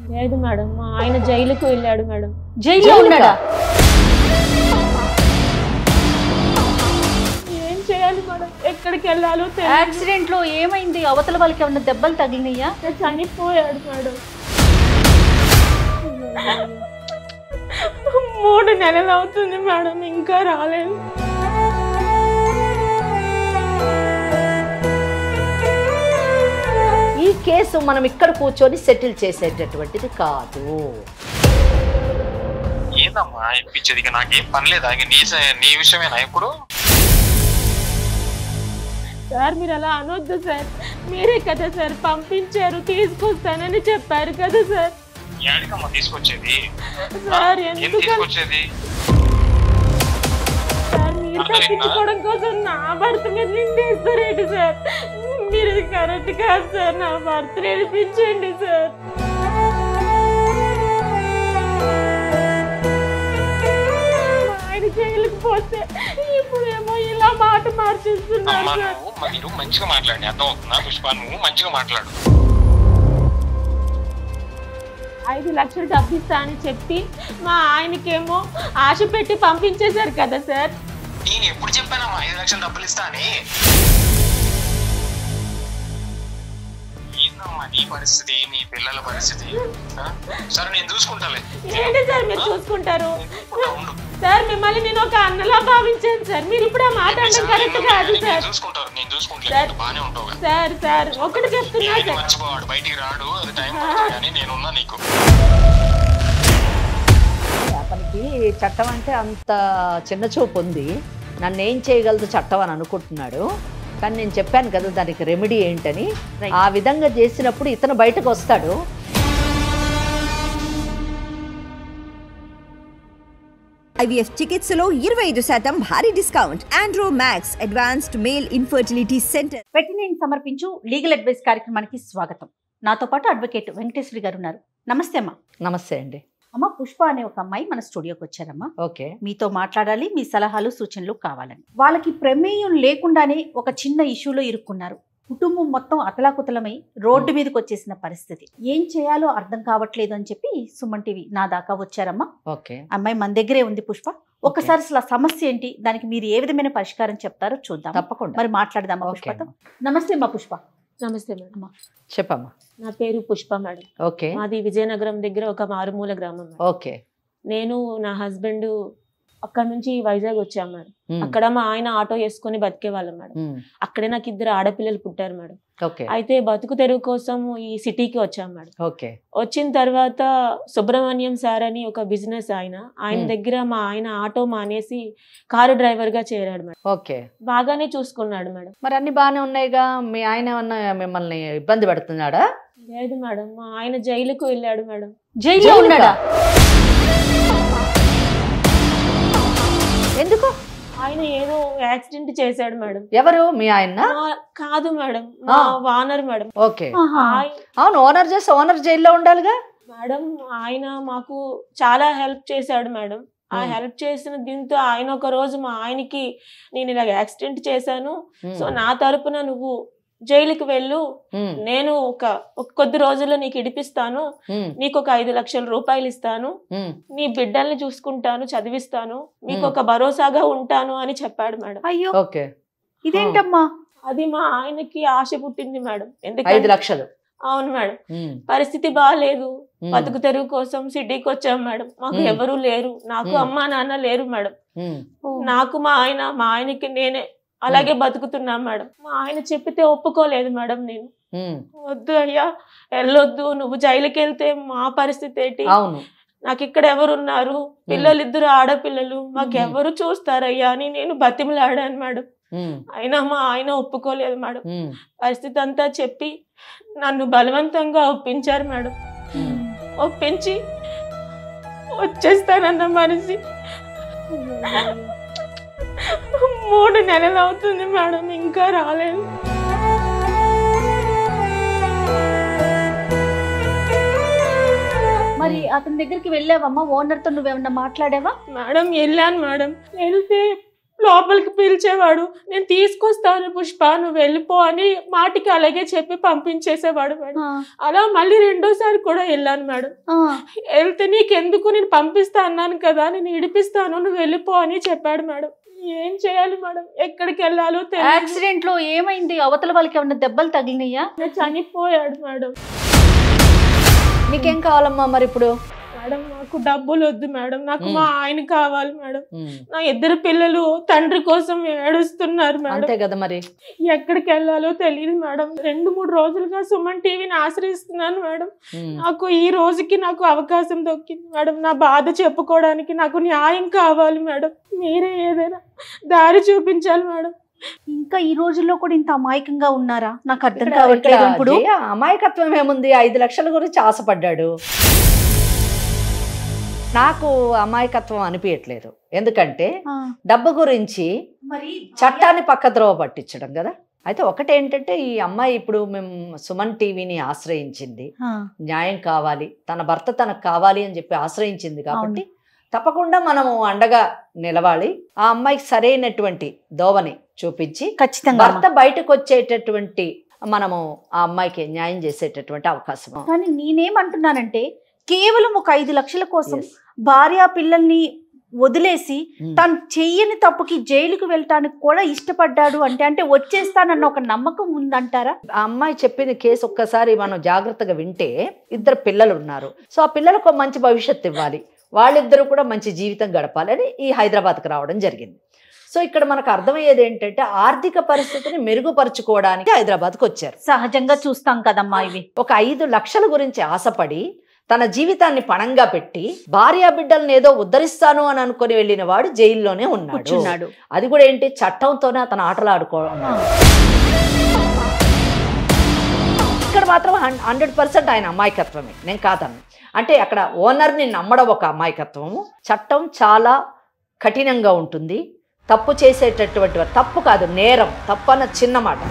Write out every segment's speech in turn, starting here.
లేదు మేడం, మా ఆయన జైలుకు వెళ్ళాడు మేడం. జైల్లో ఉన్నాడా? ఏం చేయాలి మేడం, ఎక్కడికి వెళ్ళాలో యాక్సిడెంట్ లో ఏమైంది? అవతల వాళ్ళకి ఏమన్నా దెబ్బలు తగిలినాయా? చనిపోయాడు మేడం. 3 నెలలు అవుతుంది మేడం, ఇంకా రాలేదు. ఈ కేసు మనం ఇక్కడ కూర్చొని సెటిల్ చేసేటటువంటిది కాదు. ఏందమ్మా ఇప్పించేది? నాకేం పనిలేదా? నీ విషయమేనా ఇప్పుడు? సార్ మీరు అలా అనొద్దు సార్, మీరే కదా సార్ పంపించారు, తీసుకొస్తానని చెప్పారు కదా సార్. ఏడికమ్మా తీసుకొచ్చేది? సార్ ఏం తీసుకొచ్చేది? సార్ మీరు తప్పించుకోవడం కోసం నా భర్త మీద నిందేస్తారేంటి సార్? మీరు కరెక్ట్ కాదు సార్, నా భర్త నేర్పించండి సార్. ఆయన జైలుకి పోతే ఇప్పుడు ఏమో ఇలా మాట మార్చేస్తున్నారు సార్. మీరు మంచిగా మాట్లాడి, అర్థం అవుతుందా పుష్ప? నువ్వు మంచిగా మాట్లాడు. 5 లక్షలు డబ్బు ఇస్తా అని చెప్పి మా ఆయనకేమో ఆశ పెట్టి పంపించేశారు కదా సార్. నేను ఎప్పుడు చెప్పానమ్మా 5 లక్షలు డబ్బులు ఇస్తా అని? ఏందమ్మా నీ పరిస్థితి, నీ పిల్లల పరిస్థితి? సరే నేను చూసుకుంటాలే. ఏంటి సార్ మీరు చూసుకుంటారు? ఉండు సార్ మిమ్మల్ని నేను ఒక అన్నలా భావించాను సార్, మీరు ఇప్పుడు ఆ మాట అనడం కరెక్ట్ కాదు సార్. చూసుకుంటారు, నేను చూసుకుంటాను, బానే ఉంటావు సార్. సార్ ఒకటి చెప్తున్నా సార్, మర్చిపోవాడు, బయటికి రాడు, అది టైం పడుతుంది కానీ నేనున్నా నీకు. అతనికి చట్టం అంటే అంత చిన్న చూపు ఉంది. నన్ను ఏం చేయగలదు చట్టం అని అనుకుంటున్నాడు. కానీ నేను చెప్పాను కదా దానికి రెమెడీ ఏంటని. ఆ విధంగా చేసినప్పుడు ఇతను బయటకు వస్తాడు. IVF చికిత్సలో 25% భారీ discount. Andro Max advanced male infertility centre. Pettineni సమర్పించు లీగల్ అడ్వైస్ కార్యక్రమానికి స్వాగతం. నాతో పాటు అడ్వకేట్ వెంకటేశ్వరి గారు ఉన్నారు. నమస్తే అమ్మా. నమస్తే అండి. అమ్మ, పుష్ప అనే ఒక అమ్మాయి మన స్టూడియోకి వచ్చారమ్మా. ఓకే. మీతో మాట్లాడాలి, మీ సలహాలు సూచనలు కావాలని. వాళ్ళకి ప్రమేయం లేకుండానే ఒక చిన్న ఇష్యూలో ఇరుక్కున్నారు. కుటుంబం మొత్తం అతలాకుతలమై రోడ్డు మీదకి వచ్చేసిన పరిస్థితి. ఏం చేయాలో అర్థం కావట్లేదు అని చెప్పి సుమన్ టీవీ నా దాకా వచ్చారమ్మా. ఓకే. అమ్మాయి మన దగ్గరే ఉంది పుష్ప. ఒక్కసారి అసలు సమస్య ఏంటి, దానికి మీరు ఏ విధమైన పరిష్కారం చెప్తారో చూద్దాం. తప్పకుండా. మరి మాట్లాడదామా పుష్పతో? నమస్తే అమ్మా పుష్ప. నమస్తే మేడం. చెప్పమ్మా. నా పేరు పుష్ప మేడం. ఓకే. మాది విజయనగరం దగ్గర ఒక మారుమూల గ్రామం. ఓకే. నేను నా హస్బెండ్ అక్కడ నుంచి వైజాగ్ వచ్చాం మేడం. అక్కడ మా ఆయన ఆటో వేసుకొని బతికే వాళ్ళం మేడం. అక్కడే నాకు 2 ఆడపిల్లలు పుట్టారు మేడం. అయితే బతుకు తెరువు కోసం ఈ సిటీకి వచ్చాం మేడం. వచ్చిన తర్వాత సుబ్రహ్మణ్యం సార్ అని ఒక బిజినెస్ ఆయన దగ్గర మా ఆయన ఆటో మానేసి కారు డ్రైవర్ గా చేరాడు మేడం. ఓకే. బాగానే చూసుకున్నాడు మేడం. మరి అన్ని బాగానే ఉన్నాయిగా. మీ ఆయన ఏమన్నా మిమ్మల్ని ఇబ్బంది పెడుతున్నాడా? లేదు మేడం, మా ఆయన జైలుకు వెళ్ళాడు మేడం. జైల్లో ఉన్నాడా? ఎందుకు? ఆయన ఏదో యాక్సిడెంట్ చేశాడు మేడం. ఎవరు? మీ ఆయన? కాదు మేడం, మా ఓనర్ మేడం. ఓకే. అవును, ఓనర్ చేస్తే ఓనర్ జైల్లో ఉండాలిగా మేడం. ఆయన మాకు చాలా హెల్ప్ చేశాడు మేడం. ఆ హెల్ప్ చేసిన దీంతో ఆయన ఒక రోజు మా ఆయనకి నేను ఇలా యాక్సిడెంట్ చేశాను, సో నా తరపున నువ్వు జైలుకి వెళ్ళు, నేను ఒక కొద్ది రోజుల్లో నీకు ఇడిపిస్తాను, నీకు ఒక 5 లక్షల రూపాయలు ఇస్తాను, నీ బిడ్డల్ని చూసుకుంటాను, చదివిస్తాను, మీకు ఒక భరోసాగా ఉంటాను అని చెప్పాడు మేడం. అయ్యో, ఓకే. ఇదేంటమ్మా? అది మా ఆయనకి ఆశ పుట్టింది మేడం. 5 లక్షలు? అవును మేడం. పరిస్థితి బాగాలేదు, బతుకు తెరువు కోసం సిటీకి వచ్చాం మేడం. మాకు ఎవరు లేరు, నాకు అమ్మా నాన్న లేరు మేడం. నాకు మా ఆయనకి నేనే అలాగే బతుకుతున్నాం మేడం. మా ఆయన చెప్పితే ఒప్పుకోలేదు మేడం. నేను వద్దు అయ్యా, వెళ్ళొద్దు, నువ్వు జైలుకి వెళ్తే మా పరిస్థితి ఏంటి, నాకు ఇక్కడ ఎవరున్నారు, పిల్లలు 2 ఆడపిల్లలు, మాకెవరు చూస్తారయ్యా అని నేను బతిమలాడాను మేడం. అయినా మా ఆయన ఒప్పుకోలేదు మేడం. పరిస్థితి అంతా చెప్పి నన్ను బలవంతంగా ఒప్పించారు మేడం. ఒప్పించి వచ్చేస్తానన్న మనిషి 3 నెలలు అవుతుంది మేడం, ఇంకా రాలేదు. మరి అతని దగ్గరికి వెళ్ళావమ్మా? ఓనర్ తో నువ్వేమన్నా మాట్లాడావా? మేడం వెళ్ళాను మేడం. వెళ్తే లోపలికి పిలిచేవాడు. నేను తీసుకొస్తాను పుష్ప, నువ్వు వెళ్ళిపో అని మాటికి అలాగే చెప్పి పంపించేసేవాడు మేడం. అలా మళ్ళీ రెండోసారి కూడా వెళ్ళాను మేడం. వెళ్తే నీకెందుకు, నేను పంపిస్తా అన్నాను కదా, నేను ఇడిపిస్తాను, నువ్వు వెళ్ళిపో అని చెప్పాడు మేడం. ఏం చేయాలి మేడం, ఎక్కడికి వెళ్ళాలో తెలియదు. యాక్సిడెంట్ లో ఏమైంది? అవతల వాళ్ళకి ఏమన్నా దెబ్బలు తగిలినాయా? చనిపోయాడు మేడం. నీకేం కావాలమ్మా మరి ఇప్పుడు? మేడం నాకు డబ్బులు వద్దు మేడం, నాకు మా ఆయన కావాలి మేడం. నా 2 పిల్లలు తండ్రి కోసం ఏడుస్తున్నారు మేడం. అంతే కదా మరి. ఎక్కడికి వెళ్ళాలో తెలియదు మేడం. 2-3 రోజులుగా సుమన్ టీవీని ఆశ్రయిస్తున్నాను మేడం. నాకు ఈ రోజుకి నాకు అవకాశం దొక్కింది మేడం. నా బాధ చెప్పుకోవడానికి నాకు న్యాయం కావాలి మేడం. మీరే ఏదైనా దారి చూపించాలి మేడం. ఇంకా ఈ రోజుల్లో కూడా ఇంత అమాయకంగా ఉన్నారా? నాకు అర్థం కావట్లేదు. ఇప్పుడు అమాయకత్వం ఏముంది? 5 లక్షల గురించి ఆశపడ్డాడు. నాకు అమాయకత్వం అనిపించట్లేదు. ఎందుకంటే డబ్బు గురించి చట్టాన్ని పక్కద్రోవ పట్టించడం కదా. అయితే ఒకటేంటంటే ఈ అమ్మాయి ఇప్పుడు మేము సుమన్ టీవీని ఆశ్రయించింది, న్యాయం కావాలి, తన భర్త తనకు కావాలి అని చెప్పి ఆశ్రయించింది కాబట్టి తప్పకుండా మనము అండగా నిలవాలి. ఆ అమ్మాయికి సరైనటువంటి దోవని చూపించి ఖచ్చితంగా భర్త బయటకు వచ్చేటటువంటి మనము ఆ అమ్మాయికి న్యాయం చేసేటటువంటి అవకాశం. కానీ నేనేమంటున్నానంటే కేవలం ఒక 5 లక్షల కోసం భార్య పిల్లల్ని వదిలేసి తను చెయ్యని తప్పుకి జైలుకు వెళ్ళటానికి కూడా ఇష్టపడ్డాడు అంటే వచ్చేస్తానన్న ఒక నమ్మకం ఉందంటారా? ఆ అమ్మాయి చెప్పిన కేసు ఒక్కసారి మనం జాగ్రత్తగా వింటే 2 పిల్లలు ఉన్నారు. సో ఆ పిల్లలకు మంచి భవిష్యత్తు ఇవ్వాలి, వాళ్ళిద్దరూ కూడా మంచి జీవితం గడపాలని ఈ హైదరాబాద్కి రావడం జరిగింది. సో ఇక్కడ మనకు అర్థమయ్యేది ఏంటంటే ఆర్థిక పరిస్థితిని మెరుగుపరుచుకోవడానికి హైదరాబాద్కి వచ్చారు. సహజంగా చూస్తాం కదమ్మా ఇవి. ఒక 5 లక్షల గురించి ఆశపడి తన జీవితాన్ని పణంగా పెట్టి భార్యా బిడ్డలను ఏదో ఉద్ధరిస్తాను అని అనుకుని వెళ్ళిన వాడు జైల్లోనే ఉన్నాడు. అది కూడా ఏంటి, చట్టంతోనే అతను ఆటలు ఆడుకోవడం. ఇక్కడ మాత్రం 100% ఆయన అమాయకత్వమే, నేను కాదన్ను. అంటే అక్కడ ఓనర్ని నమ్మడం ఒక అమాయకత్వము. చట్టం చాలా కఠినంగా ఉంటుంది. తప్పు చేసేటటువంటి తప్పు కాదు, నేరం. తప్పు అన్న చిన్న మాట.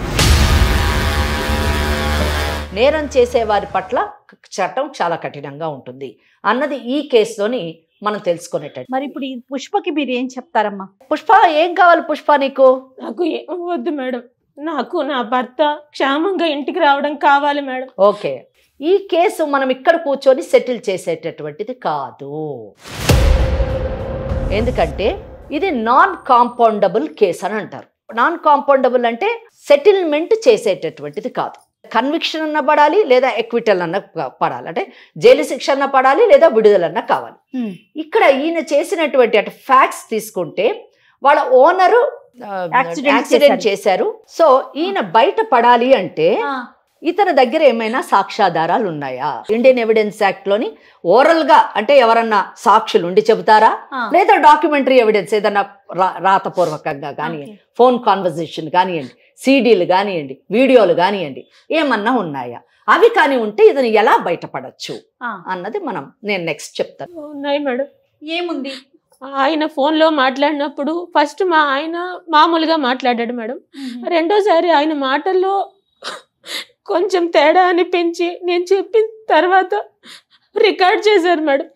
నేరం చేసేవారి పట్ల చట్టం చాలా కఠినంగా ఉంటుంది అన్నది ఈ కేసులోని మనం తెలుసుకునేటట్టు. మరి ఇప్పుడు ఈ పుష్పకి మీరు ఏం చెప్తారమ్మా? పుష్ప ఏం కావాలి పుష్ప నీకు? నాకు వద్దు మేడం, నాకు నా భర్త క్షేమంగా ఇంటికి రావడం కావాలి మేడం. ఓకే, ఈ కేసు మనం ఇక్కడ కూర్చొని సెటిల్ చేసేటటువంటిది కాదు. ఎందుకంటే ఇది నాన్ కాంపౌండబుల్ కేసు అని అంటారు. నాన్ కాంపౌండబుల్ అంటే సెటిల్మెంట్ చేసేటటువంటిది కాదు. కన్విక్షన్ అన్న పడాలి లేదా ఎక్విటల్ అన్న పడాలి, అంటే జైలు శిక్ష అన్న పడాలి లేదా విడుదలన్నా కావాలి. ఇక్కడ ఈయన చేసినటువంటి అటు ఫ్యాక్ట్స్ తీసుకుంటే వాళ్ళ ఓనరు యాక్సిడెంట్ చేశారు. సో ఈయన బయట పడాలి అంటే ఇతని దగ్గర ఏమైనా సాక్ష్యాధారాలు ఉన్నాయా? ఇండియన్ ఎవిడెన్స్ యాక్ట్ లోని ఓరల్ గా అంటే ఎవరన్నా సాక్షులు ఉండి చెబుతారా, లేదా డాక్యుమెంటరీ ఎవిడెన్స్ ఏదన్నా రాతపూర్వకంగా కానివ్వండి, ఫోన్ కాన్వర్జేషన్ కానివ్వండి, సీడీలు కానివ్వండి, వీడియోలు కానివ్వండి, ఏమన్నా ఉన్నాయా? అవి కానీ ఉంటే ఇతను ఎలా బయటపడచ్చు అన్నది నేను నెక్స్ట్ చెప్తాను. ఉన్నాయి మేడం. ఏముంది? ఆయన ఫోన్లో మాట్లాడినప్పుడు ఫస్ట్ మా ఆయన మామూలుగా మాట్లాడాడు మేడం. రెండోసారి ఆయన మాటల్లో కొంచెం తేడా అనిపించి నేను చెప్పిన తర్వాత రికార్డ్ చేశారు మేడం.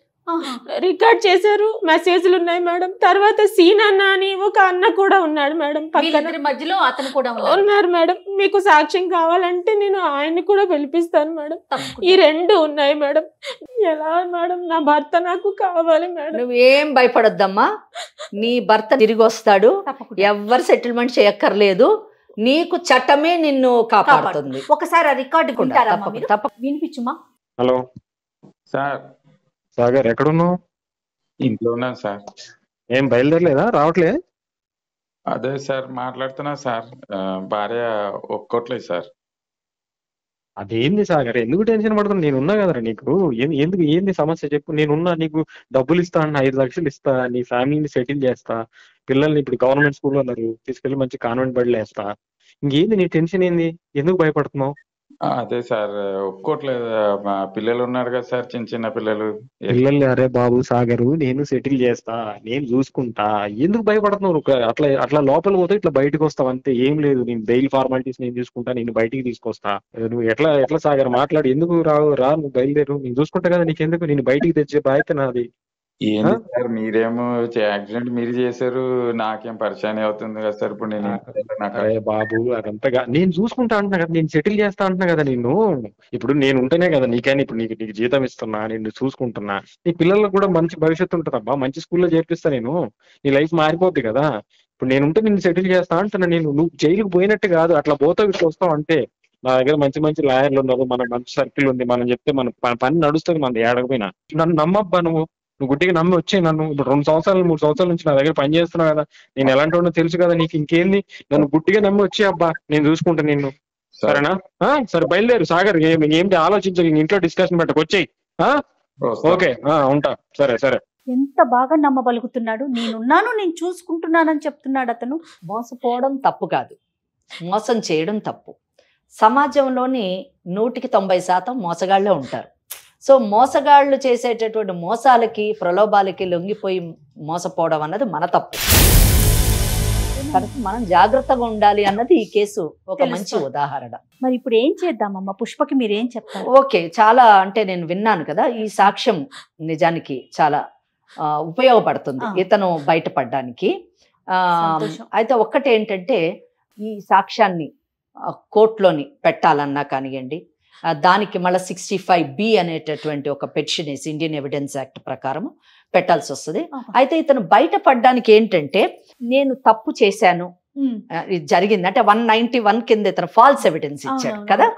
రికార్డ్ చేశారు, మెసేజ్లు ఉన్నాయి మేడం. తర్వాత సీన్ అన్న అని ఒక అన్న కూడా ఉన్నాడు మేడం పక్కన, మధ్యలో అతను కూడా ఉన్నారు మేడం. మీకు సాక్ష్యం కావాలంటే నేను ఆయన్ని కూడా పిలిపిస్తాను మేడం. ఈ 2 ఉన్నాయి మేడం. ఎలా మేడం, నా భర్త నాకు కావాలి మేడం. నువ్వేం భయపడొద్దమ్మా, నీ భర్త తిరిగి వస్తాడు. ఎవ్వరు సెటిల్మెంట్ చేయక్కర్లేదు, నీకు చట్టమే నిన్ను కాపాడుతుంది. ఒకసారి ఆ రికార్డు వినిపించుమా? Hello sir. సాగర్ ఎక్కడున్నావు? ఇంట్లో ఉన్నాను సార్. ఏం బయలుదేరలేదా? రావట్లే? అదే సార్ మాట్లాడుతున్నా సార్, భార్య ఒప్పుకోట్లేదు సార్. అదేంది సాగర్, ఎందుకు టెన్షన్ పడుతున్నా? నేనున్నా కదరా నీకు. ఎందుకు ఏంది సమస్య చెప్పు. నేనున్నా, నీకు డబ్బులు ఇస్తా అన్న, 5 లక్షలు ఇస్తా, నీ ఫ్యామిలీని సెటిల్ చేస్తా, పిల్లల్ని ఇప్పుడు గవర్నమెంట్ స్కూల్లో ఉన్నారు తీసుకెళ్లి మంచి కాన్వెంట్ బడిలో వేస్తా. ఇంకేంది నీ టెన్షన్ ఏంది? ఎందుకు భయపడుతున్నావు? అదే సార్ ఒప్పుకోట్లేదు. మా పిల్లలు ఉన్నారు కదా సార్, చిన్న పిల్లలు. అరే బాబు సాగరు, నేను సెటిల్ చేస్తా, నేను చూసుకుంటా, ఎందుకు భయపడుతున్నావు? అట్లా లోపల పోతే ఇట్లా బయటకు వస్తావు అంతే, ఏం లేదు. నేను బెయిల్ ఫార్మాలిటీస్ నేను చూసుకుంటా, నేను బయటికి తీసుకొస్తా. నువ్వు ఎట్లా సాగర్ మాట్లాడు, ఎందుకు రా నువ్వు బయలుదేరు, నేను చూసుకుంటా కదా, నీకెందుకు? నేను బయటికి తెచ్చే బాధ్యత నాది. ఏంటి సార్ మీరేమో యాక్సిడెంట్ మీరు చేశారు, నాకేం పరిచయం అవుతుంది కదా సార్. ఇప్పుడు నేను నాకు అరే బాబు అదంతగా నేను చూసుకుంటా అంటున్నా కదా, నేను సెటిల్ చేస్తా అంటున్నా కదా నిన్ను. ఇప్పుడు నేను ఉంటేనే కదా నీకైనా ఇప్పుడు నీకు జీతం ఇస్తున్నా, నిన్ను చూసుకుంటున్నా. నీ పిల్లలకు కూడా మంచి భవిష్యత్తు ఉంటుందబ్బా, మంచి స్కూల్లో చేర్పిస్తా నేను, నీ లైఫ్ మారిపోద్ది కదా. ఇప్పుడు నేనుంటే నిన్ను సెటిల్ చేస్తా అంటున్నా. నువ్వు జైలుకు పోయినట్టు కాదు, అట్లా పోతావు ఇట్లా వస్తావు అంతే. నా దగ్గర మంచి మంచి లాయర్లు ఉన్నారు, మన మంచి సర్కిల్ ఉంది, మనం చెప్తే మన పని నడుస్తుంది, మన ఏడకపోయినా. నన్ను నమ్మబ్బా, నువ్వు గుడ్డిగా నమ్మి వచ్చే నన్ను. ఇప్పుడు 2 సంవత్సరాలు 3 సంవత్సరాల నుంచి నా దగ్గర పని చేస్తున్నావు కదా, నేను ఎలాంటి వాడినో తెలుసు కదా నీకు. ఇంకేంది, నన్ను గుడ్డిగా నమ్మి వచ్చే అబ్బా, నేను చూసుకుంటా నిన్ను. సరేనా? సరే బయలుదేరు సాగర్, ఏంటి ఆలోచించు, ఇంట్లో డిస్కషన్ పెట్టకు, వచ్చేయి. ఓకే ఉంటా. సరే సరే. ఎంత బాగా నమ్మబలుగుతున్నాడు. నేనున్నాను, నేను చూసుకుంటున్నానని చెప్తున్నాడు అతను. మోసపోవడం తప్పు కాదు, మోసం చేయడం తప్పు. సమాజంలోని 100% మోసగాళ్లే ఉంటారు. సో మోసగాళ్ళు చేసేటటువంటి మోసాలకి ప్రలోభాలకి లొంగిపోయి మోసపోవడం అన్నది మన తప్పు. కనుక మనం జాగ్రత్తగా ఉండాలి అన్నది ఈ కేసు ఒక మంచి ఉదాహరణ. మరి ఇప్పుడు ఏం చేద్దామమ్మా? పుష్పకి మీరు ఏం చెప్తారు? ఓకే, చాలా అంటే నేను విన్నాను కదా, ఈ సాక్ష్యం నిజానికి చాలా ఉపయోగపడుతుంది ఇతను బయటపడడానికి. అయితే ఒక్కటి ఏంటంటే, ఈ సాక్ష్యాన్ని కోర్టులోని పెట్టాలన్నా కానివ్వండి, దానికి మళ్ళీ 65B అనేటటువంటి ఒక పెటిషన్ వేసి ఇండియన్ ఎవిడెన్స్ యాక్ట్ ప్రకారం పెట్టాల్సి వస్తుంది. అయితే ఇతను బయటపడడానికి ఏంటంటే, నేను తప్పు చేశాను, ఇది జరిగింది అంటే 191 కింద ఇతను ఫాల్స్ ఎవిడెన్స్ ఇచ్చాడు కదా,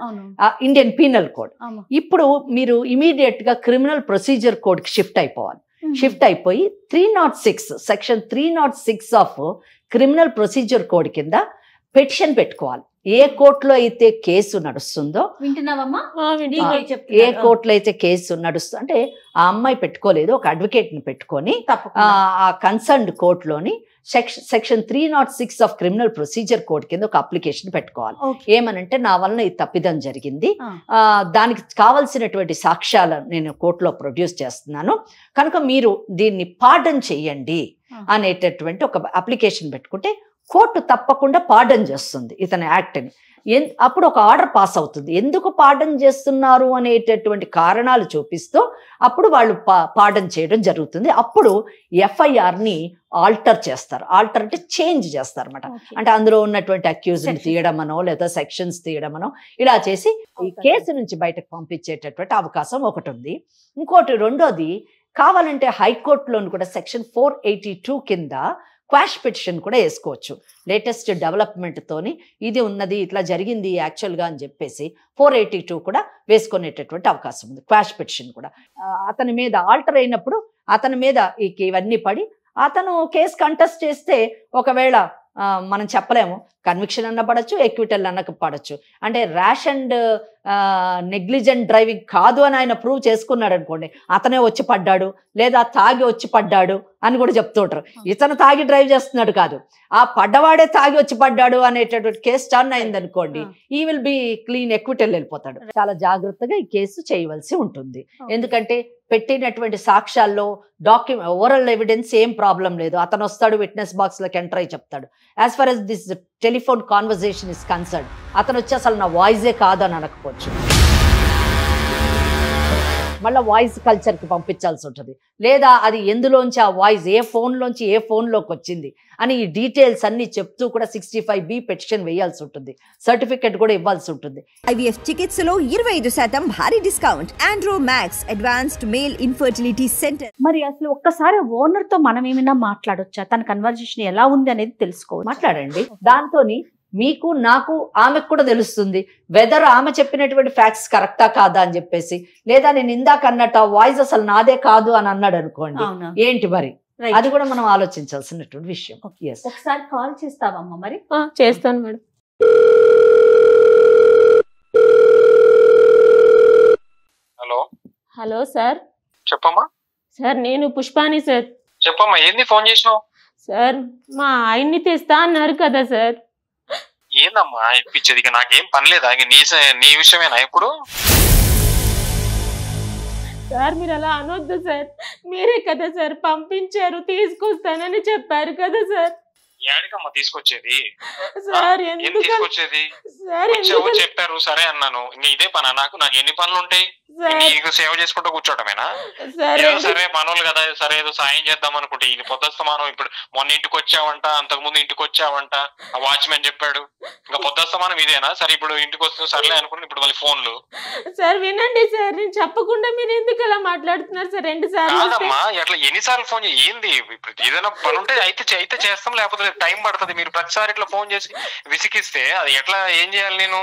ఇండియన్ పీనల్ కోడ్. ఇప్పుడు మీరు ఇమీడియట్ గా క్రిమినల్ ప్రొసీజర్ కోడ్ కి షిఫ్ట్ అయిపోవాలి. షిఫ్ట్ అయిపోయి 306 section 306 of criminal procedure code కింద పెటిషన్ పెట్టుకోవాలి. ఏ కోర్టులో అయితే కేసు నడుస్తుందో, ఏ కోర్టులో అయితే కేసు నడుస్తుందో, అంటే ఆ అమ్మాయి పెట్టుకోలేదు, ఒక అడ్వకేట్ ని పెట్టుకొని ఆ కన్సర్న్డ్ కోర్టులోని section 306 of criminal procedure code కింద ఒక అప్లికేషన్ పెట్టుకోవాలి. ఏమనంటే, నా వలన ఈ తప్పిదం జరిగింది, దానికి కావాల్సినటువంటి సాక్ష్యాలను నేను కోర్టులో ప్రొడ్యూస్ చేస్తున్నాను, కనుక మీరు దీన్ని పార్డన్ చెయ్యండి అనేటటువంటి ఒక అప్లికేషన్ పెట్టుకుంటే కోర్టు తప్పకుండా పార్డన్ చేస్తుంది ఇతని యాక్ట్ని. అప్పుడు ఒక ఆర్డర్ పాస్ అవుతుంది. ఎందుకు పార్డన్ చేస్తున్నారు అనేటటువంటి కారణాలు చూపిస్తూ అప్పుడు వాళ్ళు పార్డన్ చేయడం జరుగుతుంది. అప్పుడు ఎఫ్ఐఆర్ని ఆల్టర్ చేస్తారు. ఆల్టర్ అంటే చేంజ్ చేస్తారు అనమాట. అంటే అందులో ఉన్నటువంటి అక్యూజ్ని తీయడమనో లేదా సెక్షన్స్ తీయడమనో ఇలా చేసి ఈ కేసు నుంచి బయటకు పంపించేటటువంటి అవకాశం ఒకటి ఉంది. ఇంకోటి రెండోది, కావాలంటే హైకోర్టులోని కూడా సెక్షన్ 482 కింద క్వాష్ పిటిషన్ కూడా వేసుకోవచ్చు. లేటెస్ట్ డెవలప్మెంట్తోని ఇది ఉన్నది, ఇట్లా జరిగింది యాక్చువల్గా అని చెప్పేసి 482 కూడా వేసుకునేటటువంటి అవకాశం ఉంది. క్వాష్ పిటిషన్ కూడా అతని మీద ఆల్టర్ అయినప్పుడు అతని మీద ఇవన్నీ పడి అతను కేసు కంటెస్ట్ చేస్తే ఒకవేళ మనం చెప్పలేము, కన్విక్షన్ అన్న పడచ్చు, ఎక్విటల్ అన్నకు పడచ్చు. అంటే ర్యాష్ అండ్ నెగ్లిజెంట్ డ్రైవింగ్ కాదు అని ఆయన ప్రూవ్ చేసుకున్నాడు అనుకోండి, అతనే వచ్చి పడ్డాడు లేదా తాగి వచ్చి పడ్డాడు అని కూడా చెప్తూ ఉంటారు. ఇతను తాగి డ్రైవ్ చేస్తున్నాడు కాదు, ఆ పడ్డవాడే తాగి వచ్చి పడ్డాడు అనేటటువంటి కేసు టర్న్ అయింది అనుకోండి, ఈ విల్ బి క్లీన్, ఎక్విటల్ వెళ్ళిపోతాడు. చాలా జాగ్రత్తగా ఈ కేసు చేయవలసి ఉంటుంది. ఎందుకంటే పెట్టినటువంటి సాక్ష్యాల్లో ఓరల్ ఎవిడెన్స్ ఏం ప్రాబ్లం లేదు. అతను వస్తాడు, విట్నెస్ బాక్స్ లోకి ఎంటర్ అయి చెప్తాడు. As for as this telephone conversation is concern, అతను వచ్చి అసలు నా వాయిసే కాదు అని అనకపోవచ్చు, మళ్ళీ వాయిస్ కల్చర్కి పంపించాల్సి ఉంటుంది. లేదా అది ఎందులోంచి ఆ వాయిస్ ఏ ఫోన్లోంచి ఏ ఫోన్లోకి వచ్చింది అని ఈ డీటెయిల్స్ అన్ని చెప్తూ కూడా 65B పెటిషన్ వేయాల్సి ఉంటుంది. సర్టిఫికెట్ కూడా ఇవ్వాల్సి ఉంటుంది. IVF చికిత్సలో 25% భారీ discount. Andro Max advanced male infertility centre. మరి అసలు ఒక్కసారి ఓనర్ తో మనం ఏమైనా మాట్లాడొచ్చా? తన కన్వర్జేషన్ ఎలా ఉంది అనేది తెలుసుకోవచ్చు. మాట్లాడండి. దాంతోని మీకు నాకు ఆమెకు కూడా తెలుస్తుంది వెదర్ ఆమె చెప్పినటువంటి ఫ్యాక్ట్స్ కరెక్టా కాదా అని చెప్పేసి. లేదా నేను ఇందాక అన్నట్టు ఆ వాయిస్ అసలు నాదే కాదు అని అన్నాడు అనుకోండి, ఏంటి మరి, అది కూడా మనం ఆలోచించాల్సినటువంటి విషయం. ఒకసారి కాల్ చేస్తావమ్మా? మరి చేస్తాను మేడం. Hello hello sir. చెప్పమ్మా. సార్ నేను పుష్పాని సార్. చెప్పమ్మా, ఏంది ఫోన్ చేసినావు? సార్ మా ఆయన్ని తెస్తా అన్నారు కదా సార్. ఏందమ్మా ఇప్పించేది? ఇక నాకేం పని లేదా? నీ విషయమేనా ఇప్పుడు? సార్ మీరు అలా అనొద్దు సార్, మీరే కదా సార్ పంపించారు, తీసుకొస్తానని చెప్పారు కదా సార్. ఏడికమ్మా తీసుకొచ్చేది? సార్ ఏం తీసుకొచ్చేది? చెప్పారు సరే అన్నాను. ఇంకా ఇదే పనా నాకు? నాకు ఎన్ని పనులు ఉంటాయి? నీకు సేవ చేసుకుంటూ కూర్చోవటమేనా? ఏదో సరే మనోళ్ళు కదా, సరే ఏదో సాయం చేద్దాం అనుకుంటే ఈ పొద్దుస్తమానం ఇప్పుడు మొన్న ఇంటికి వచ్చావంట, అంతకు ముందు ఇంటికి వచ్చావంట, ఆ వాచ్మెన్ చెప్పాడు, ఇంకా పొద్దుస్తమానం ఇదేనా? సరే ఇప్పుడు ఇంటికి వస్తుంది సర్లే అనుకుంటే ఇప్పుడు మళ్ళీ ఫోన్లు. సార్ వినండి సార్, నేను చెప్పకుండా మీరు ఎందుకు అలా మాట్లాడుతున్నారు సార్? 2 సార్లు కాదమ్మా, అట్లా ఎన్నిసార్లు ఫోన్ ఏంది? ఇప్పుడు ఏదైనా పని ఉంటే అయితే చేస్తాం, లేకపోతే టైం పడుతుంది. మీరు ప్రతిసారి ఇట్లా ఫోన్ చేసి విసిగిస్తే అది ఎట్లా, ఏం చేయాలి నేను?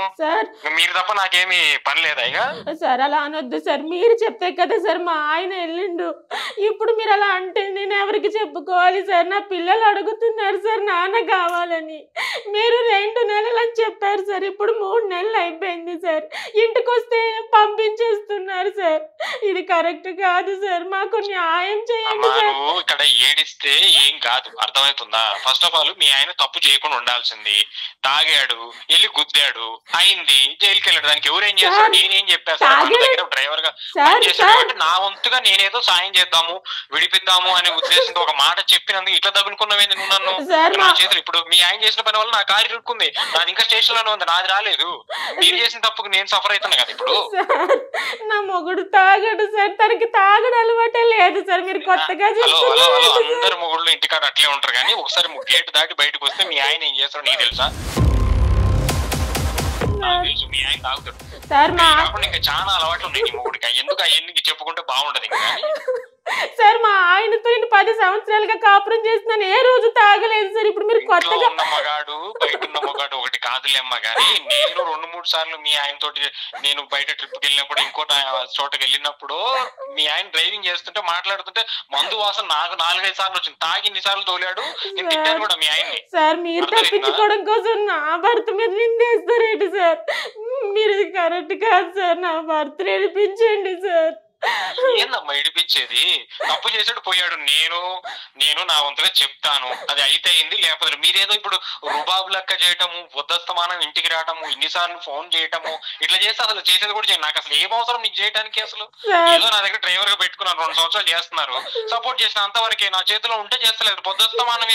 మీరు తప్ప నాకేమి పని లేదా ఇక? సార్ అలా అనొద్దు సార్, మీరు చెప్తే కదా సార్ మా ఆయన వెళ్ళిండు. ఇప్పుడు మీరు అలా అంటే నేను ఎవరికి చెప్పుకోవాలి సార్? నా పిల్లలు అడుగుతున్నారు సార్ నాన్న కావాలని. మీరు 2 నెలలు అని చెప్పారు సార్, ఇప్పుడు 3 నెలలు అయిపోయింది సార్. ఇంటికి వస్తే పంపించేస్తున్నారు సార్. ఇది కరెక్ట్ కాదు సార్, మాకు న్యాయం చేయండి సార్. నువ్వు ఇక్కడ ఏడిస్తే ఏం కాదు, అర్థమవుతుందా? ఫస్ట్ ఆఫ్ ఆల్ మీ ఆయన తప్పు చేయకుండా ఉండాల్సింది. తాగాడు, వెళ్ళి గుద్దాడు, అయింది, జైలుకి వెళ్ళాడు. దానికి ఎవరేం చేస్తాడు? నేనేం చెప్పాను దగ్గర డ్రైవర్ గా పనిచేసాడు. నా వంతుగా నేనేదో సాయం చేద్దాము, విడిపిద్దాము అనే ఉద్దేశంతో ఒక మాట చెప్పినందుకు ఇట్లా తగులుకున్నావేంది నువ్వు నన్ను? నా చేతులు ఇప్పుడు మీ ఆయన చేసిన పని వల్ల నా కారు ఇరుక్కుంది, నాది ఇంకా స్టేషన్ లోనే ఉంది, నాది రాలేదు. మీరు చేసిన తప్పుకు నేను సఫర్ అవుతున్నా కదా ఇప్పుడు. నా మొగుడు తాగాడు సార్, తనకి తాగడం అలవాటే లేదు సార్. మీరు కొత్తగా అందరు మొగుళ్ళు ఇంటికాడ అట్లే ఉంటారు, కానీ ఒకసారి గేట్ దాటి బయటకు వస్తే మీ ఆయన ఏం చేస్తాడు నీకు తెలుసా? తెలుసు, మీ ఆయన తాగుతాడు ఇంకా చాలా అలవాట్లు ఉన్నాయి నీ మొగుడికి. ఎందుకు అవన్నీ చెప్పుకుంటే బాగుంటది ఇంకా. సార్ మా ఆయనతో 10 సంవత్సరాలుగా కాపురం చేస్తున్నాను, ఏ రోజు తాగలేదు సార్. ఇప్పుడు మీరు కొత్తగా ఉన్న మగాడు బయట ఉన్న మగాడు ఒకటి కాదులేమ్మ. గానీ నేను 2-3 సార్లు మీ ఆయన తోటి నేను బయట ట్రిప్ కి వెళ్ళినప్పుడు, ఇంకో చోటకి వెళ్ళినప్పుడు మీ ఆయన డ్రైవింగ్ చేస్తుంటే మాట్లాడుతుంటే మందు వాసన నాకు 4-5 సార్లు వచ్చింది. తాగి 2 సార్లు తోలాడు, నేను తిట్టాను కూడా మీ ఆయన్ని. సార్ మీరు తప్పించుకోవడం కోసం నా భర్త మీద నిందేస్తారేంటి సార్? మీరు కరెక్ట్ కాదు సార్, నా భర్త నేర్పించండి సార్. ఏందమ్మా ఇడిపించేది? తప్పు చేసాడు పోయాడు, నేను నా వంతుగా చెప్తాను, అది అయితే అయింది, లేకపోతే మీరేదో ఇప్పుడు రుబాబు లెక్క చేయటము, పొద్దుస్తమానం ఇంటికి రావటము, ఇన్నిసార్లు ఫోన్ చేయటము, ఇట్లా చేస్తే అసలు చేసేది కూడా చేయండి. నాకు అసలు ఏం అవసరం నీకు చేయడానికి? అసలు ఏదో నా దగ్గర డ్రైవర్ గా పెట్టుకున్నాను, 2 సంవత్సరాలు చేస్తున్నారు, సపోర్ట్ చేసిన అంతవరకే. నా చేతిలో ఉంటే చేస్తలేదు. పొద్దుస్తమానం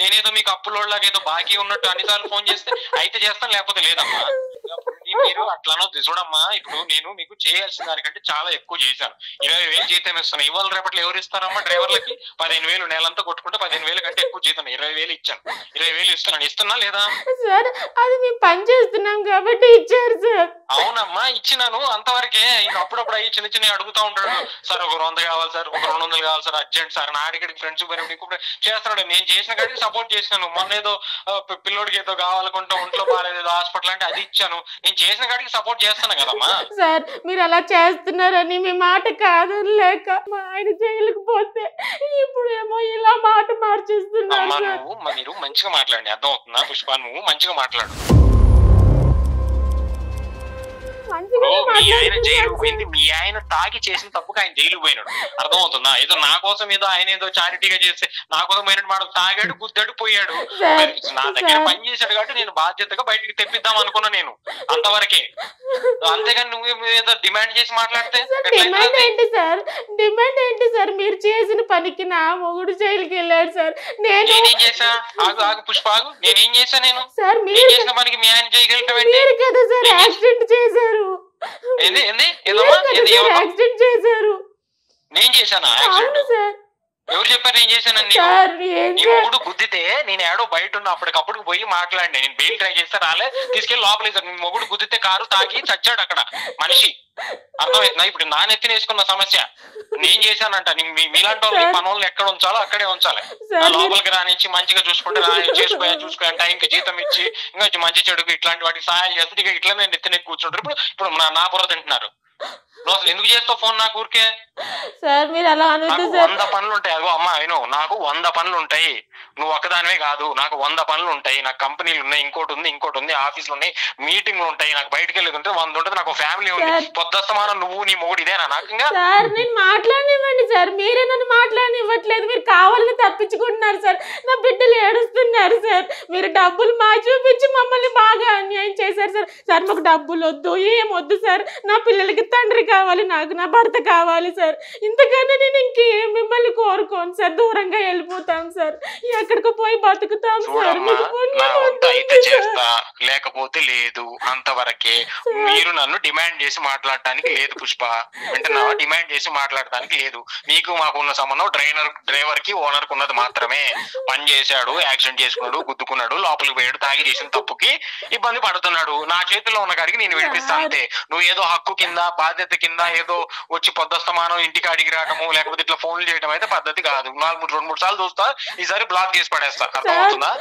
నేనేదో మీకు అప్పులోలాగా ఏదో బాకీ ఉన్నట్టు అన్నిసార్లు ఫోన్ చేస్తే అయితే చేస్తాను, లేకపోతే లేదమ్మా. మీరు అట్లానో చూడమ్మా, ఇప్పుడు నేను మీకు చేయాల్సిన దానికంటే చాలా ఎక్కువ చేశాను. 20,000 జీతం ఇస్తాను. ఇవాళ రేపట్లో ఎవరు ఇస్తారమ్మా డ్రైవర్లకి? 15,000 నెలంతా కొట్టుకుంటే 15,000 కంటే ఎక్కువ జీతం. 20,000 ఇచ్చాను, 20,000 ఇస్తున్నాను. ఇస్తున్నా లేదా? సార్ అది మేము పని చేస్తున్నాం కాబట్టి ఇచ్చారు సార్. అవునమ్మా ఇచ్చినాను, అంతవరకే. ఇంకా అప్పుడప్పుడు అయ్యి చిన్న చిన్న అడుగుతా ఉంటాడు, సార్ ఒక 100 కావాలి సార్, ఒక 200 కావాలి సార్, అర్జెంట్ సార్. నా అడిగడికి ఫ్రెండ్స్ పోయినప్పుడు చేస్తున్నాడు. నేను చేసిన కాడికి సపోర్ట్ చేసినాను. మొన్న ఏదో పిల్లోడికి ఏదో కావాలనుకుంటా, ఒంట్లో బాగాలేదు, హాస్పిటల్ అంటే అది ఇచ్చాను. నేను చేసిన కాడికి సపోర్ట్ చేస్తాను కదమ్మా. సార్ మీరు అలా చేస్తున్నారని మీ మాట కాదని లేక మా ఆయన జైలుకి పోతే ఇప్పుడు ఏమో ఇలా మాట మార్చేస్తున్నారు. మీరు మంచిగా మాట్లాడండి, అర్థం అవుతుందా పుష్ప? నువ్వు మంచిగా మాట్లాడు. మీ ఆయన జైలు పోయింది, మీ ఆయన తాగి చేసిన తప్పుకు ఆయన జైలు పోయినాడు, అర్థం అవుతుందా? ఏదో నా కోసం ఏదో ఆయన ఏదో చారిటీగా చేస్తే నా కోసం పోయినట్టు మాట. తాగాడు, గుద్దాడు, పోయాడు. నా దగ్గర పని చేశాడు కాబట్టి నేను బాధ్యతగా బయటికి తెప్పిద్దాం అనుకున్నా, నేను అంతవరకే. అంతేగాని నువ్వు ఏదో డిమాండ్ చేసి మాట్లాడితే డిమాండ్ ఏంటి సార్? డిమాండ్ ఏంటి సార్? మీరు చేసిన పనికి నా మొగుడు జైలుకి వెళ్ళాడు సార్. నేనేం చేశా? ఆగు పుష్ప ఆగు. నేనేం చేశా? నేను సార్ మీరు చేసిన పనికి మీ ఆయన జైలుకి వెళ్ళటం కదా సార్? యాక్సిడెంట్ చేశారు. యాక్సిడెంట్ చేశారు. నేను చేశానా యాక్సిడెంట్? ఎవరు చెప్పారు నేను చేశానని? నీ మొగుడు గుద్దితే నేను ఏడో బయట ఉన్నా, అప్పటికప్పుడు పోయి మాట్లాడి నేను బెయిల్ ట్రై చేస్తే రాలే, తీసుకెళ్లి లోపలేసారు. నీ మొగుడు గుద్దితే కారు తాగి చచ్చాడు అక్కడ మనిషి, అర్థమవుతుందా? ఇప్పుడు నా నెత్తిన వేసుకున్న సమస్య నేను చేశానంట. మీలాంటి వాళ్ళు పని వాళ్ళు ఎక్కడ ఉంచాలో అక్కడే ఉంచాలి. లోపలికి రానిచ్చి మంచిగా చూసుకుంటే చూసుకో టైంకి జీతం ఇచ్చి ఇంకా మంచి చెడుకు ఇట్లాంటి వాటికి సహాయం చేస్తే ఇక ఇట్లా నేను నెత్తిన కూర్చుంటారు. ఇప్పుడు నా బుర్ర తింటున్నారు. నువ్వు ఎందుకు చేస్తావు ఫోన్ నాకు ఊరికే? సార్ మీరు అలా అనొద్దు సార్. 100 పనులు ఉంటాయి. అగో అమ్మా విను, నాకు 100 పనులు ఉంటాయి. నువ్వు ఒక్కదానివే కాదు, నాకు 100 పనులు ఉంటాయి. నాకు కంపెనీలు ఉన్నాయి, ఇంకోటి ఉంది, ఆఫీసులు ఉన్నాయి, మీటింగ్లు ఉంటాయి. నాకు బయటకు వెళ్ళేది 100 ఉంటుంది. నాకు ఫ్యామిలీ ఉంది. పొద్దుస్తమానం నువ్వు నీ మొగుడు ఇదేనా నాకు? ఇంకా సార్ నేను మాట్లాడనివ్వండి సార్, మీరే నన్ను మాట్లాడనివ్వట్లేదు. మీరు కావాలని తప్పించుకుంటున్నారు సార్. నా బిడ్డలు ఏడుస్తున్నారు సార్. మీరు డబ్బులు మా చూపించి మమ్మల్ని బాగా అన్యాయం చేశారు సార్. సార్ మాకు డబ్బులు వద్దు, ఏం వద్దు సార్. నా పిల్లలకి తండ్రి కావాలి, నాకు నా భర్త కావాలి సార్. ఇంతకన్నా నేను ఇంకేం మిమ్మల్ని కోరుకోను సార్. దూరంగా వెళ్ళిపోతాం సార్, ఎక్కడికో పోయి బతుకుతాం సార్. అయితే చేస్తా, లేకపోతే లేదు, అంతవరకే. మీరు నన్ను డిమాండ్ చేసి మాట్లాడటానికి లేదు పుష్ప, వింటున్నావా? డిమాండ్ చేసి మాట్లాడటానికి లేదు. మీకు మాకున్న సంబంధం డ్రైవర్ కి ఓనర్ కు ఉన్నది మాత్రమే. పని చేశాడు, యాక్సిడెంట్ చేసుకున్నాడు, గుద్దుకున్నాడు, లోపలికి పోయాడు, తాగి చేసిన తప్పుకి ఇబ్బంది పడుతున్నాడు. నా చేతిలో ఉన్న కాడికి నేను విడిపిస్తా అంతే. నువ్వు ఏదో హక్కు కింద బాధ్యత కింద ఏదో వచ్చి పొద్దుస్తమానం ఇంటికి అడిగి రావటము లేకపోతే ఇట్లా ఫోన్లు చేయడం అయితే పద్ధతి కాదు. 2-3 సార్లు చూస్తా, ఈసారి బ్లాక్ చేసి పడేస్తా. అర్థమవుతుందా?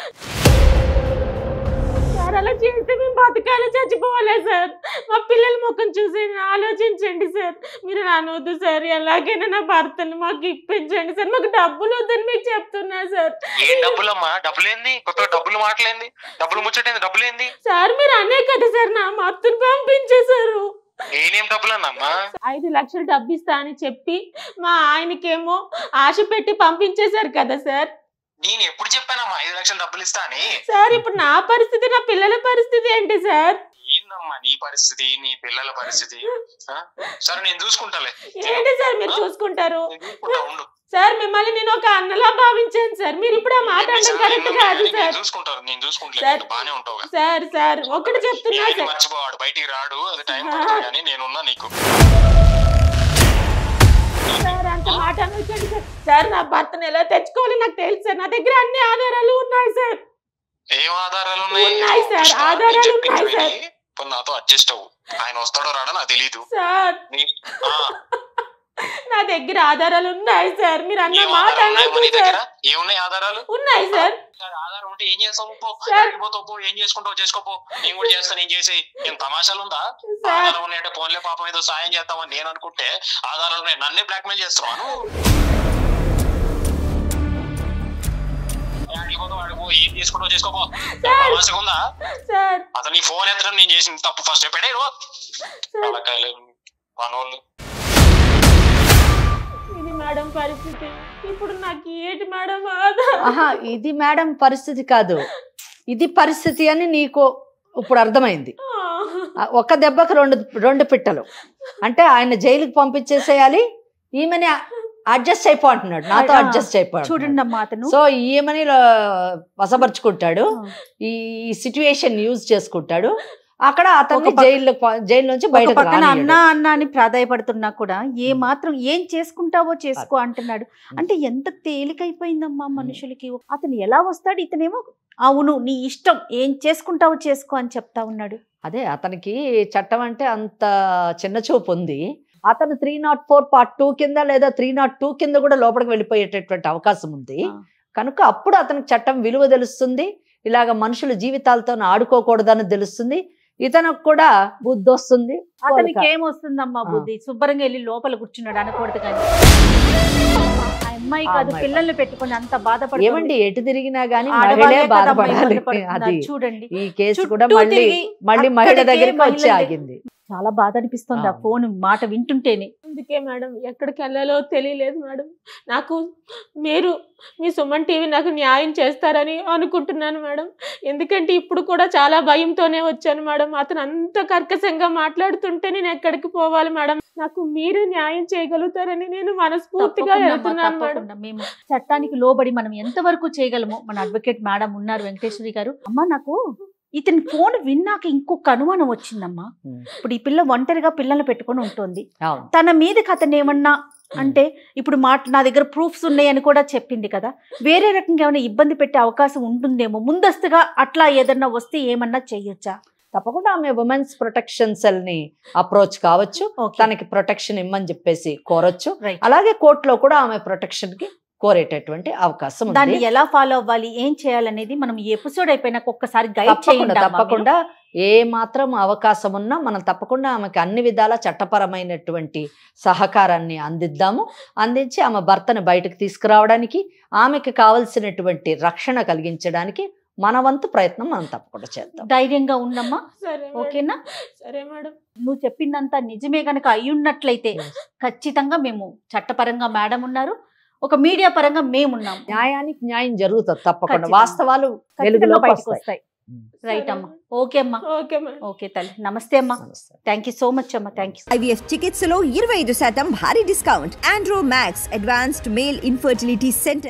అలా చేస్తే మేము బతకాలి, చచ్చిపోవాలి సార్. మా పిల్లల ముఖం చూసి ఆలోచించండి సార్. మీరు అనవద్దు సార్, ఎలాగైనా నా భర్తను మాకు ఇప్పించండి సార్. మాకు డబ్బులు వద్దని మీకు చెప్తున్నా సార్. ఏ డబ్బులమ్మా? డబ్బులేంది? కొత్త డబ్బులు మాటలేంది? డబ్బులు ముచ్చటేంది? డబ్బులేంది? సార్ మీరు అనే కదా సార్ నా భర్తను పంపించేశారు. నేనేం డబ్బులన్నమ్మా? 5 లక్షలు డబ్బు ఇస్తా అని చెప్పి మా ఆయనకేమో ఆశ పెట్టి పంపించేశారు కదా సార్. నేను ఎప్పుడు చెప్పానమ్మా 5 లక్షలు డబ్బులు ఇస్తా అని? సార్ ఇప్పుడు నా పరిస్థితి, నా పిల్లల పరిస్థితి ఏంటి సార్? ఏందమ్మా నీ పరిస్థితి, నీ పిల్లల పరిస్థితి? సరే నేను చూసుకుంటాలే. ఏంటి సార్ మీరు చూసుకుంటారు? ఉండు సార్, మిమ్మల్ని నేను ఒక అన్నలా భావించాను సార్. మీరు ఇప్పుడు ఆ మాట అనడం కరెక్ట్ కాదు సార్. చూసుకుంటారు, నేను చూసుకుంటా, బానే ఉంటావు సార్. సార్ ఒకటి చెప్తున్నా సార్, మర్చిపోవాడు, బయటికి రాడు, అది టైం పడుతుంది కానీ నేనున్నా నీకు. సార్ అంత మాట అనొచ్చండి సార్. సార్ నా భర్తను ఎలా తెచ్చుకోవాలి నాకు తెలుసు సార్. నా దగ్గర అన్ని ఆధారాలు ఉన్నాయి సార్. ఏం ఆధారాలు ఉన్నాయి? ఉన్నాయి సార్, ఆధారాలు ఉన్నాయి సార్. ఇప్పుడు నాతో అడ్జస్ట్ అవ్వు. ఆయన వస్తాడో రాడో నాకు తెలీదు సార్. నా దగ్గర ఆధారాలు ఉన్నాయి సార్. మీరు అన్న మాట ఏమున్నాయి ఆధారాలు? ఉన్నాయి సార్. ఆధారం ఉంటే ఏం చేస్తావు? పో, ఏం చేసుకుంటావు చేసుకోపో. నేను కూడా చేస్తాను, ఏం చేసి ఏం తమాషాలు ఉందా? ఆధారం ఉన్నాయంటే ఫోన్లే పాపం ఏదో సాయం చేస్తామని నేను అనుకుంటే ఆధారాలు ఉన్నాయి. నన్నే బ్లాక్ మెయిల్ చేస్తున్నాను. ఏం చేసుకుంటావు చేసుకోపో. తమాషగా ఉందా? అసలు నీ ఫోన్ ఎత్తడం నేను చేసిన తప్పు ఫస్ట్ చెప్పాడే మనోళ్ళు. ఇది మేడం పరిస్థితి. ఇప్పుడు నాకు ఏంటి మేడం? ఇది మేడం పరిస్థితి కాదు, ఇది పరిస్థితి అని నీకు ఇప్పుడు అర్థమైంది. ఒక దెబ్బకి రెండు పిట్టలు. అంటే ఆయన జైలుకి పంపించేసేయాలి, ఈమెని అడ్జస్ట్ అయిపో అంటున్నాడు, నాతో అడ్జస్ట్ అయిపో. చూడండి అమ్మా, అతను సో ఈమెని వశపరుచుకుంటాడు, ఈ సిచ్యువేషన్ యూజ్ చేసుకుంటాడు. అక్కడ అతను జైలు నుంచి బయట అన్న అని ప్రాధాయపడుతున్నా కూడా ఏ మాత్రం ఏం చేసుకుంటావో చేసుకో అంటున్నాడు. అంటే ఎంత తేలికైపోయిందమ్మా మనుషులకి. అతను ఎలా వస్తాడు, ఇతనేమో అవును నీ ఇష్టం, ఏం చేసుకుంటావో చేసుకో అని చెప్తా ఉన్నాడు. అదే అతనికి చట్టం అంటే అంత చిన్న చూపు ఉంది. అతను 304 Part 2 కింద లేదా 302 కింద కూడా లోపలికి వెళ్ళిపోయేటటువంటి అవకాశం ఉంది. కనుక అప్పుడు అతనికి చట్టం విలువ తెలుస్తుంది, ఇలాగ మనుషుల జీవితాలతో ఆడుకోకూడదని తెలుస్తుంది. ఇతనికి కూడా బుద్ధి వస్తుంది. అతనికి ఏమొస్తుందమ్మా బుద్ధి? శుభ్రంగా వెళ్ళి లోపల కూర్చున్నాడు అనకూడదు కానీ. ఆ అమ్మాయి కాదు, పిల్లల్ని పెట్టుకుని అంత బాధపడి ఏమండి ఎటు తిరిగినా గానీ మహిళే బాధపడాలి. అది చూడండి, ఈ కేసు కూడా మళ్ళీ మహిళ దగ్గరికి వచ్చి ఆగింది. చాలా బాధ అనిపిస్తుంది ఆ ఫోన్ మాట వింటుంటేనే. అందుకే మేడం ఎక్కడికి వెళ్ళాలో తెలియలేదు మేడం. నాకు మీరు మీ సుమన్ టీవీ నాకు న్యాయం చేస్తారని అనుకుంటున్నాను మేడం. ఎందుకంటే ఇప్పుడు కూడా చాలా భయంతోనే వచ్చాను మేడం. అతను అంత కర్కశంగా మాట్లాడుతుంటే నేను ఎక్కడికి పోవాలి మేడం? నాకు మీరే న్యాయం చేయగలుగుతారని నేను మనస్ఫూర్తిగా వెళ్తున్నాను మేడం. మేము చట్టానికి లోబడి మనం ఎంతవరకు చేయగలమో మన అడ్వకేట్ మేడం ఉన్నారు, వెంకటేశ్వరి గారు. అమ్మా నాకు ఇతని ఫోన్ విన్నాక ఇంకొక అనుమానం వచ్చిందమ్మా. ఇప్పుడు ఈ పిల్ల ఒంటరిగా పిల్లల్ని పెట్టుకొని ఉంటుంది, తన మీదకి అతను ఏమన్నా అంటే ఇప్పుడు నా దగ్గర ప్రూఫ్స్ ఉన్నాయని కూడా చెప్పింది కదా, వేరే రకంగా ఏమైనా ఇబ్బంది పెట్టే అవకాశం ఉంటుందేమో, ముందస్తుగా అట్లా ఏదన్నా వస్తే ఏమన్నా చెయ్యొచ్చా? తప్పకుండా ఆమె ఉమెన్స్ ప్రొటెక్షన్ సెల్ ని అప్రోచ్ కావచ్చు, తనకి ప్రొటెక్షన్ ఇమ్మని చెప్పేసి కోరొచ్చు. అలాగే కోర్టులో కూడా ఆమె ప్రొటెక్షన్ కి కోరేటటువంటి అవకాశం ఉంది. దాన్ని ఎలా ఫాలో అవ్వాలి, ఏం చేయాలనేది మనం ఈ ఎపిసోడ్ అయిపోయినాక ఒక్కసారి గైడ్ చేయండి. తప్పకుండా ఏ మాత్రం అవకాశం ఉన్నా మనం తప్పకుండా ఆమెకి అన్ని విధాల చట్టపరమైనటువంటి సహకారాన్ని అందించి ఆమె భర్తను బయటకు తీసుకురావడానికి, ఆమెకి కావలసినటువంటి రక్షణ కలిగించడానికి మన వంతు ప్రయత్నం మనం తప్పకుండా చేద్దాం. ధైర్యంగా ఉండమ్మా, ఓకేనా? సరే మేడం. నువ్వు చెప్పిందంత నిజమే గనక అయ్యున్నట్లయితే ఖచ్చితంగా మేము చట్టపరంగా మేడం ఉన్నారు, ఒక మీడియా పరంగా మేమున్నాం, న్యాయానికి న్యాయం జరుగుతుంది తప్పకుండా, వాస్తవాలు వెలుగులోకి వస్తాయి. రైట్ అమ్మా. ఓకే అమ్మా. Okay madam. ఓకే తల్లి. నమస్తే అమ్మా. థ్యాంక్ యూ సో మచ్ అమ్మా. Thank you. IVF చికిత్సలో 25% భారీ discount. Andro Max advanced male infertility centre.